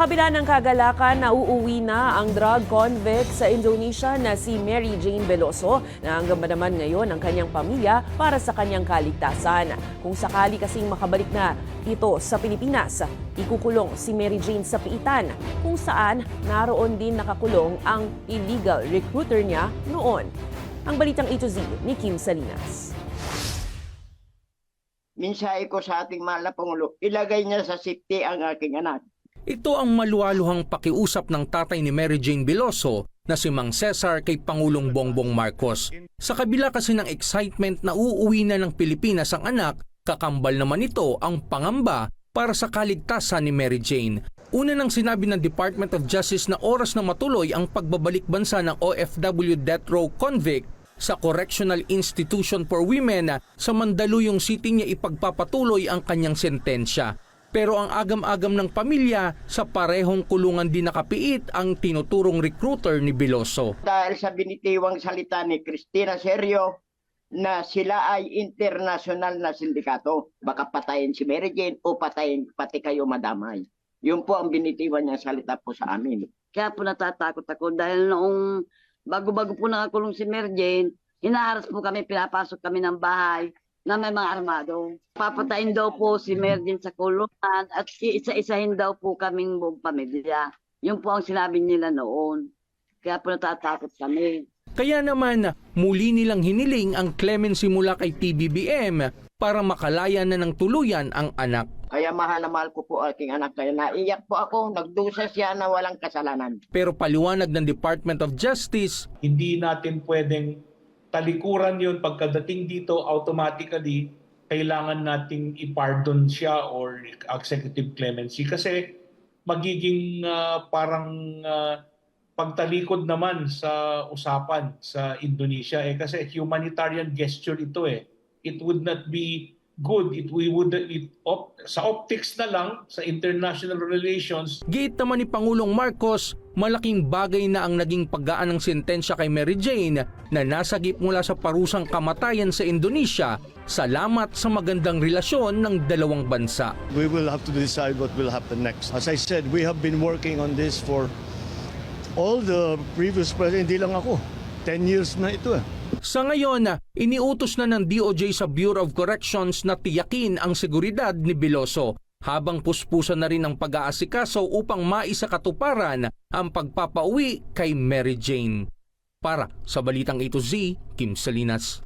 Sa kabila ng kagalakan, nauuwi na ang drug convict sa Indonesia na si Mary Jane Veloso na hanggang naman ngayon ang kanyang pamilya para sa kanyang kaligtasan. Kung sakali kasing makabalik na ito sa Pilipinas, ikukulong si Mary Jane sa Piitan kung saan naroon din nakakulong ang illegal recruiter niya noon. Ang balitang A to Z ni Kim Salinas. Mensahe ko sa ating mahal na Pangulo, ilagay niya sa safety ang aking anak. Ito ang maluwaluhang pakiusap ng tatay ni Mary Jane Veloso na si Mang Cesar kay Pangulong Bongbong Marcos. Sa kabila kasi ng excitement na uuwi na ng Pilipinas ang anak, kakambal naman ito ang pangamba para sa kaligtasan ni Mary Jane. Una nang sinabi ng Department of Justice na oras na matuloy ang pagbabalik bansa ng OFW death row convict sa Correctional Institution for Women sa Mandaluyong City niya ipagpapatuloy ang kanyang sentensya. Pero ang agam-agam ng pamilya sa parehong kulungan din nakapiit ang tinuturong recruiter ni Veloso. Dahil sa binitiwang salita ni Cristina Serio na sila ay international na sindikato. Baka patayin si Mary Jane o patayin pati kayo madamay. Yun po ang binitiwan niya salita po sa amin. Kaya po natatakot ako dahil noong bago-bago po nakakulong si Mary Jane, hinaharas po kami, pinapasok kami ng bahay na may mga armado. Papatayin daw po si Mary Jane sa kulungan at isa-isahin daw po kaming buong pamilya. Yun po ang sinabi nila noon. Kaya po natatakot kami. Kaya naman muli nilang hiniling ang clemency mula kay PBBM para makalaya na ng tuluyan ang anak. Kaya mahal na mahal ko po aking anak. Kaya naiyak po ako, nagdusa siya na walang kasalanan. Pero paliwanag ng Department of Justice, hindi natin pwedeng talikuran yun pagkadating dito, automatically kailangan nating i-pardon siya or executive clemency kasi magiging parang pagtalikod naman sa usapan sa Indonesia kasi humanitarian gesture ito It would not be good. Sa optics na lang, sa international relations. giit naman ni Pangulong Marcos, malaking bagay na ang naging paggaan ng sentensya kay Mary Jane na nasagip mula sa parusang kamatayan sa Indonesia salamat sa magandang relasyon ng dalawang bansa. We will have to decide what will happen next. As I said, we have been working on this for all the previous president, hindi lang ako. 10 years na ito Sa ngayon, iniutos na ng DOJ sa Bureau of Corrections na tiyakin ang seguridad ni Veloso habang puspusan na rin ang pag-aasikaso upang maisakatuparan ang pagpapauwi kay Mary Jane. Para sa Balitang A to Z, Kim Salinas.